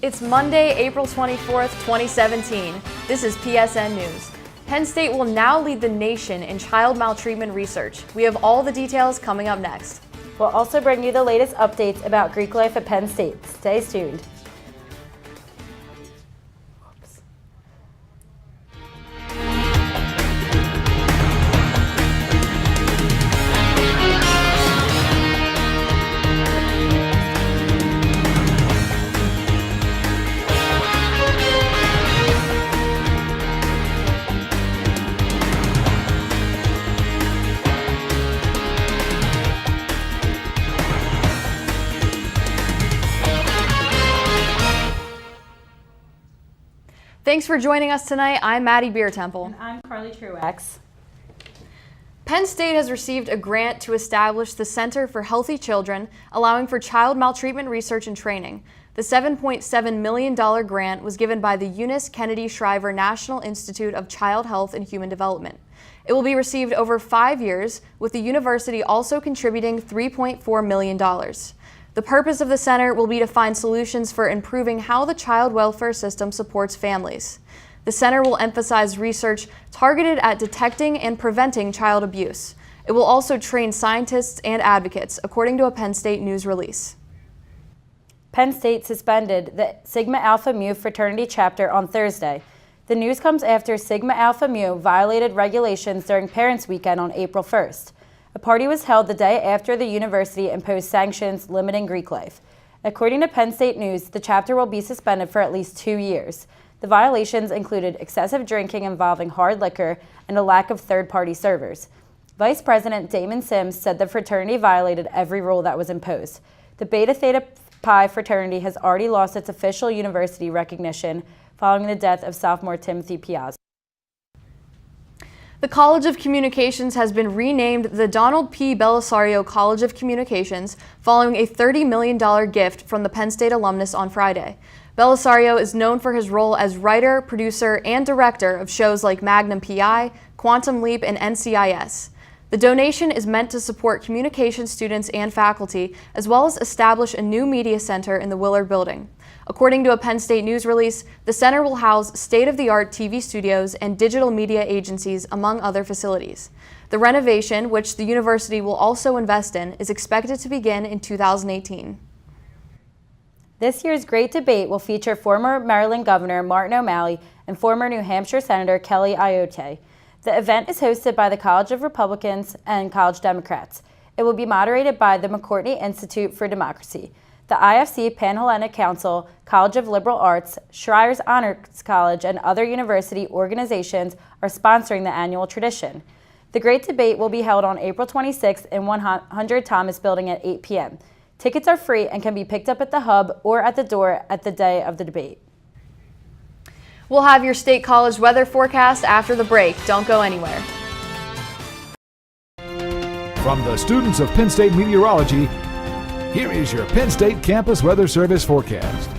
It's Monday, April 24th, 2017. This is PSN News. Penn State will now lead the nation in child maltreatment research. We have all the details coming up next. We'll also bring you the latest updates about Greek life at Penn State. Stay tuned. Thanks for joining us tonight. I'm Maddie Beertemple. And I'm Carly Truax. Penn State has received a grant to establish the Center for Healthy Children, allowing for child maltreatment research and training. The $7.7 million grant was given by the Eunice Kennedy Shriver National Institute of Child Health and Human Development. It will be received over 5 years, with the university also contributing $3.4 million. The purpose of the center will be to find solutions for improving how the child welfare system supports families. The center will emphasize research targeted at detecting and preventing child abuse. It will also train scientists and advocates, according to a Penn State news release. Penn State suspended the Sigma Alpha Mu fraternity chapter on Thursday. The news comes after Sigma Alpha Mu violated regulations during Parents' Weekend on April 1st. A party was held the day after the university imposed sanctions limiting Greek life. According to Penn State News, the chapter will be suspended for at least 2 years. The violations included excessive drinking involving hard liquor and a lack of third-party servers. Vice President Damon Sims said the fraternity violated every rule that was imposed. The Beta Theta Pi fraternity has already lost its official university recognition following the death of sophomore Timothy Piazza. The College of Communications has been renamed the Donald P. Belisario College of Communications following a $30 million gift from the Penn State alumnus on Friday. Belisario is known for his role as writer, producer, and director of shows like Magnum PI, Quantum Leap, and NCIS. The donation is meant to support communications students and faculty, as well as establish a new media center in the Willard Building. According to a Penn State news release, the center will house state-of-the-art TV studios and digital media agencies, among other facilities. The renovation, which the university will also invest in, is expected to begin in 2018. This year's Great Debate will feature former Maryland Governor Martin O'Malley and former New Hampshire Senator Kelly Ayotte. The event is hosted by the College of Republicans and College Democrats. It will be moderated by the McCourtney Institute for Democracy. The IFC Pan-Hellenic Council, College of Liberal Arts, Schreier's Honors College, and other university organizations are sponsoring the annual tradition. The Great Debate will be held on April 26th in 100 Thomas Building at 8 p.m. Tickets are free and can be picked up at the hub or at the door at the day of the debate. We'll have your State College weather forecast after the break. Don't go anywhere. From the students of Penn State Meteorology, here is your Penn State Campus Weather Service forecast.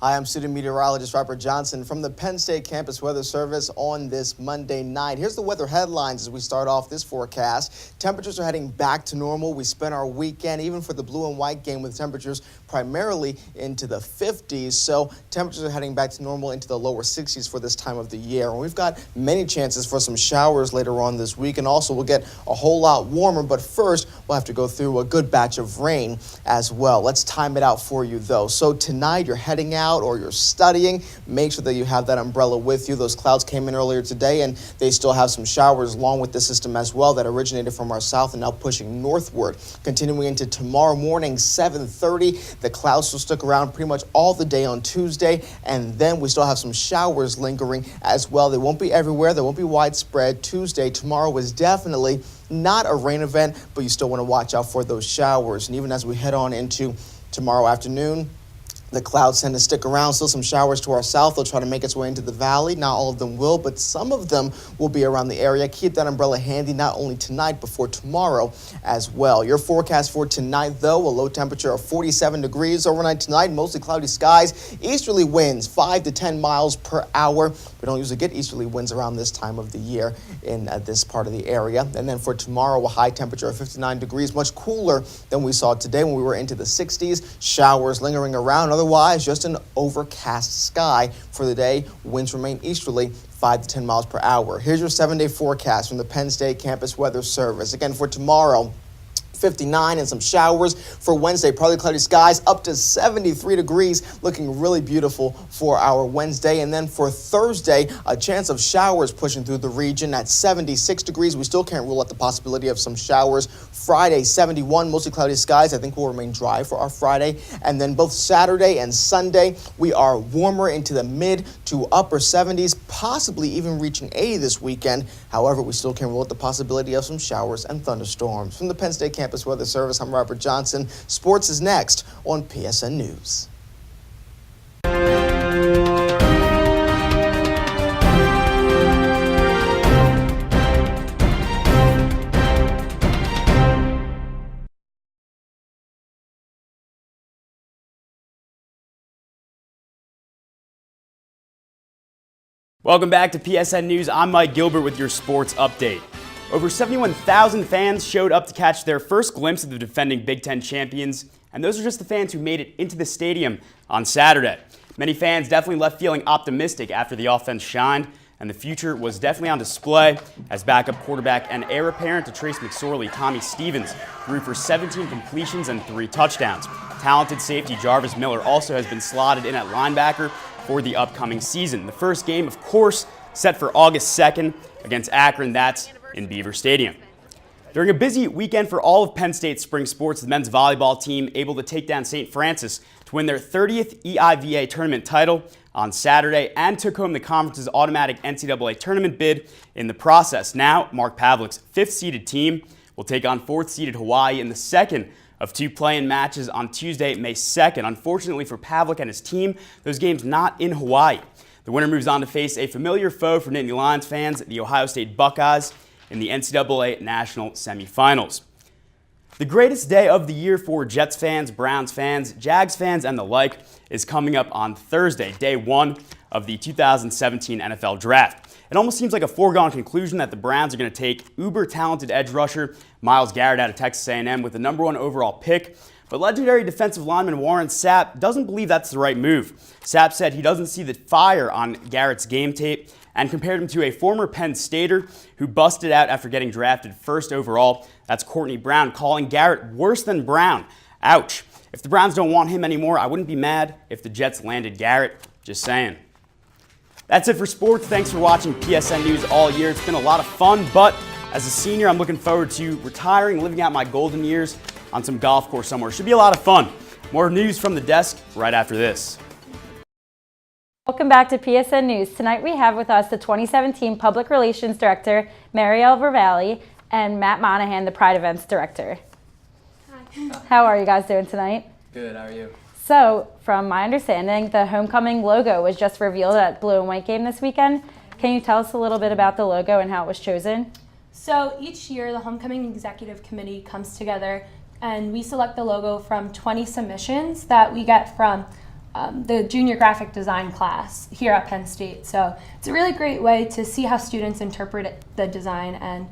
Hi, I'm student meteorologist Robert Johnson from the Penn State Campus Weather Service on this Monday night. Here's the weather headlines as we start off this forecast. Temperatures are heading back to normal. We spent our weekend, even for the blue and white game, with temperatures primarily into the 50s. So temperatures are heading back to normal into the lower 60s for this time of the year. And we've got many chances for some showers later on this week. And also we'll get a whole lot warmer. But first, we'll have to go through a good batch of rain as well. Let's time it out for you, though. So tonight you're heading out or you're studying, make sure that you have that umbrella with you. Those clouds came in earlier today and they still have some showers along with the system as well that originated from our south and now pushing northward. Continuing into tomorrow morning, 7:30, the clouds will stick around pretty much all the day on Tuesday, and then we still have some showers lingering as well. They won't be everywhere, they won't be widespread. Tuesday, tomorrow is definitely not a rain event, but you still want to watch out for those showers. And even as we head on into tomorrow afternoon, The clouds tend to stick around, still some showers to our south. They'll try to make its way into the valley. Not all of them will, but some of them will be around the area. Keep that umbrella handy not only tonight, but for tomorrow as well. Your forecast for tonight, though, a low temperature of 47 degrees overnight tonight, mostly cloudy skies, easterly winds 5 to 10 miles per hour. We don't usually get easterly winds around this time of the year in this part of the area. And then for tomorrow, a high temperature of 59 degrees, much cooler than we saw today when we were into the 60s. Showers lingering around. Otherwise, just an overcast sky for the day. Winds remain easterly, 5 to 10 miles per hour. Here's your 7-day forecast from the Penn State Campus Weather Service. Again, for tomorrow, 59 and some showers. For Wednesday, partly cloudy skies, up to 73 degrees, looking really beautiful for our Wednesday. And then for Thursday, a chance of showers pushing through the region at 76 degrees. We still can't rule out the possibility of some showers. Friday, 71, mostly cloudy skies. I think will remain dry for our Friday. And then both Saturday and Sunday, we are warmer into the mid to upper 70s, possibly even reaching 80 this weekend. However, we still can't rule out the possibility of some showers and thunderstorms. From the Penn State Campus Weather Service, I'm Robert Johnson. Sports is next on PSN News. Welcome back to PSN News. I'm Mike Gilbert with your sports update. Over 71,000 fans showed up to catch their first glimpse of the defending Big Ten champions, and those are just the fans who made it into the stadium on Saturday. Many fans definitely left feeling optimistic after the offense shined, and the future was definitely on display as backup quarterback and heir apparent to Trace McSorley, Tommy Stevens, threw for 17 completions and 3 touchdowns. Talented safety Jarvis Miller also has been slotted in at linebacker for the upcoming season. The first game, of course, set for August 2nd against Akron. That's in Beaver Stadium. During a busy weekend for all of Penn State's spring sports, the men's volleyball team able to take down St. Francis to win their 30th EIVA tournament title on Saturday and took home the conference's automatic NCAA tournament bid in the process. Now, Mark Pavlik's 5th-seeded team will take on 4th-seeded Hawaii in the second of 2 play-in matches on Tuesday, May 2nd. Unfortunately for Pavlik and his team, those games not in Hawaii. The winner moves on to face a familiar foe for Nittany Lions fans, the Ohio State Buckeyes, in the NCAA National Semifinals. The greatest day of the year for Jets fans, Browns fans, Jags fans, and the like is coming up on Thursday, day 1 of the 2017 NFL Draft. It almost seems like a foregone conclusion that the Browns are going to take uber-talented edge rusher Myles Garrett out of Texas A&M with the #1 overall pick. But legendary defensive lineman Warren Sapp doesn't believe that's the right move. Sapp said he doesn't see the fire on Garrett's game tape and compared him to a former Penn Stater who busted out after getting drafted 1st overall. That's Courtney Brown, calling Garrett worse than Brown. Ouch. If the Browns don't want him anymore, I wouldn't be mad if the Jets landed Garrett. Just saying. That's it for sports. Thanks for watching PSN News all year. It's been a lot of fun, but as a senior, I'm looking forward to retiring, living out my golden years on some golf course somewhere. Should be a lot of fun. More news from the desk right after this. Welcome back to PSN News. Tonight we have with us the 2017 Public Relations Director, Marielle Vervalli, and Matt Monahan, the Pride Events Director. Hi. How are you guys doing tonight? Good, how are you? So, from my understanding, the homecoming logo was just revealed at Blue and White game this weekend. Can you tell us a little bit about the logo and how it was chosen? So each year the Homecoming Executive Committee comes together and we select the logo from 20 submissions that we get from the junior graphic design class here at Penn State. So it's a really great way to see how students interpret the design, and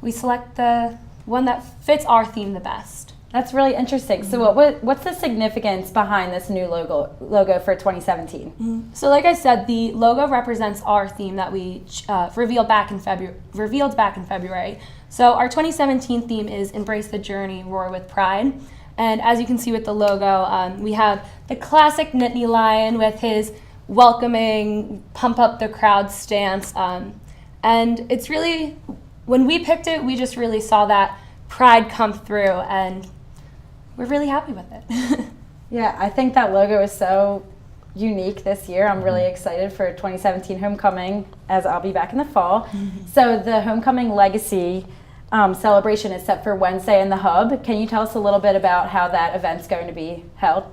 we select the one that fits our theme the best. That's really interesting. So what's the significance behind this new logo for 2017? So like I said, the logo represents our theme that we revealed back in February. So our 2017 theme is Embrace the Journey, Roar with Pride. And as you can see with the logo, we have the classic Nittany Lion with his welcoming, pump up the crowd stance. And it's really, when we picked it, we just really saw that pride come through, and we're really happy with it. Yeah, I think that logo is so unique this year. I'm really excited for 2017 homecoming, as I'll be back in the fall. So the homecoming legacy celebration is set for Wednesday in the Hub. Can you tell us a little bit about how that event's going to be held?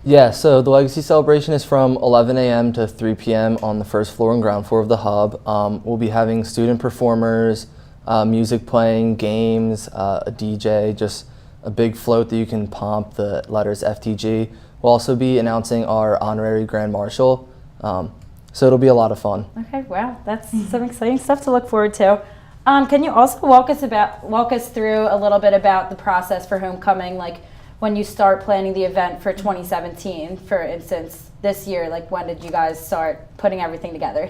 Yeah, so the Legacy Celebration is from 11 a.m. to 3 p.m. on the first floor and ground floor of the hub. We'll be having student performers, music playing, games, a DJ, just a big float that you can pomp the letters FTG. We'll also be announcing our honorary Grand Marshal, so it'll be a lot of fun. Okay, wow, that's some exciting stuff to look forward to. Can you also walk us through a little bit about the process for homecoming, like when you start planning the event for 2017, for instance, this year, like when did you guys start putting everything together?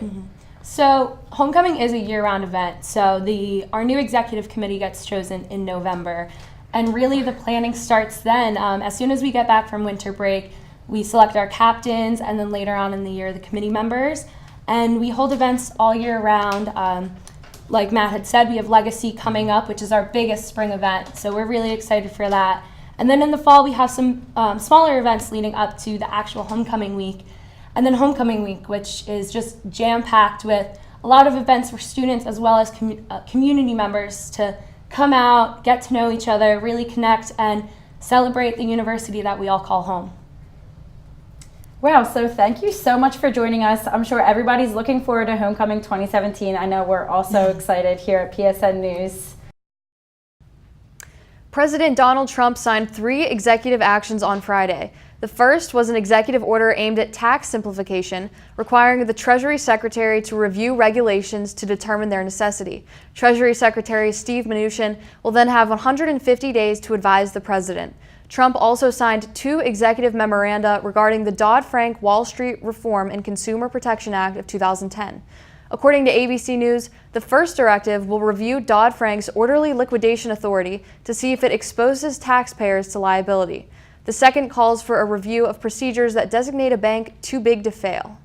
So homecoming is a year-round event. So our new executive committee gets chosen in November, and really the planning starts then. As soon as we get back from winter break, we select our captains, and then later on in the year, the committee members, and we hold events all year round. Like Matt had said, we have Legacy coming up, which is our biggest spring event, so we're really excited for that. And then in the fall, we have some smaller events leading up to the actual homecoming week. And then homecoming week, which is just jam-packed with a lot of events for students as well as community members to come out, get to know each other, really connect, and celebrate the university that we all call home. Wow, so thank you so much for joining us. I'm sure everybody's looking forward to Homecoming 2017. I know we're also excited here at PSN News. President Donald Trump signed 3 executive actions on Friday. The first was an executive order aimed at tax simplification, requiring the Treasury Secretary to review regulations to determine their necessity. Treasury Secretary Steve Mnuchin will then have 150 days to advise the president. Trump also signed 2 executive memoranda regarding the Dodd-Frank Wall Street Reform and Consumer Protection Act of 2010. According to ABC News, the first directive will review Dodd-Frank's orderly liquidation authority to see if it exposes taxpayers to liability. The second calls for a review of procedures that designate a bank too big to fail.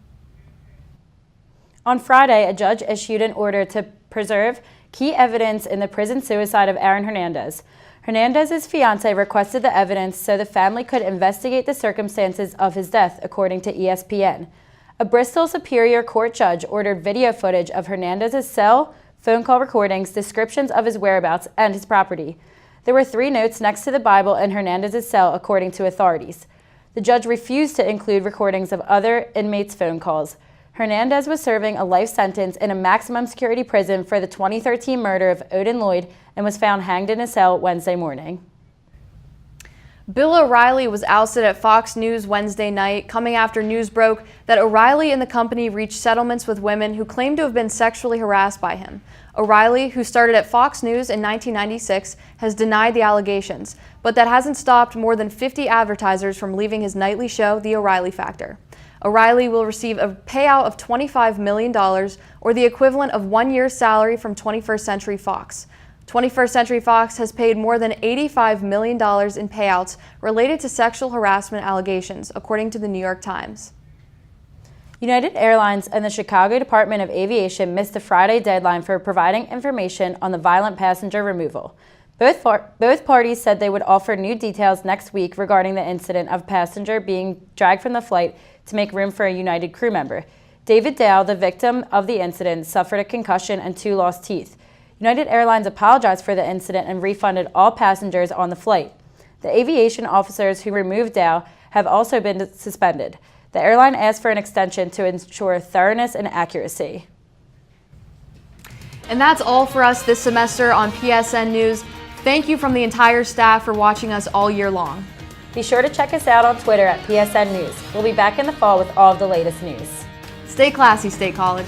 On Friday, a judge issued an order to preserve key evidence in the prison suicide of Aaron Hernandez. Hernandez's fiancée requested the evidence so the family could investigate the circumstances of his death, according to ESPN. A Bristol Superior Court judge ordered video footage of Hernandez's cell, phone call recordings, descriptions of his whereabouts, and his property. There were 3 notes next to the Bible in Hernandez's cell, according to authorities. The judge refused to include recordings of other inmates' phone calls. Hernandez was serving a life sentence in a maximum security prison for the 2013 murder of Odin Lloyd and was found hanged in his cell Wednesday morning. Bill O'Reilly was ousted at Fox News Wednesday night, coming after news broke that O'Reilly and the company reached settlements with women who claimed to have been sexually harassed by him. O'Reilly, who started at Fox News in 1996, has denied the allegations, but that hasn't stopped more than 50 advertisers from leaving his nightly show, The O'Reilly Factor. O'Reilly will receive a payout of $25 million, or the equivalent of 1 year's salary from 21st Century Fox. 21st Century Fox has paid more than $85 million in payouts related to sexual harassment allegations, according to the New York Times. United Airlines and the Chicago Department of Aviation missed the Friday deadline for providing information on the violent passenger removal. Both parties said they would offer new details next week regarding the incident of a passenger being dragged from the flight to make room for a United crew member. David Dale, the victim of the incident, suffered a concussion and 2 lost teeth. United Airlines apologized for the incident and refunded all passengers on the flight. The aviation officers who removed Dow have also been suspended. The airline asked for an extension to ensure thoroughness and accuracy. And that's all for us this semester on PSN News. Thank you from the entire staff for watching us all year long. Be sure to check us out on Twitter at PSN News. We'll be back in the fall with all of the latest news. Stay classy, State College.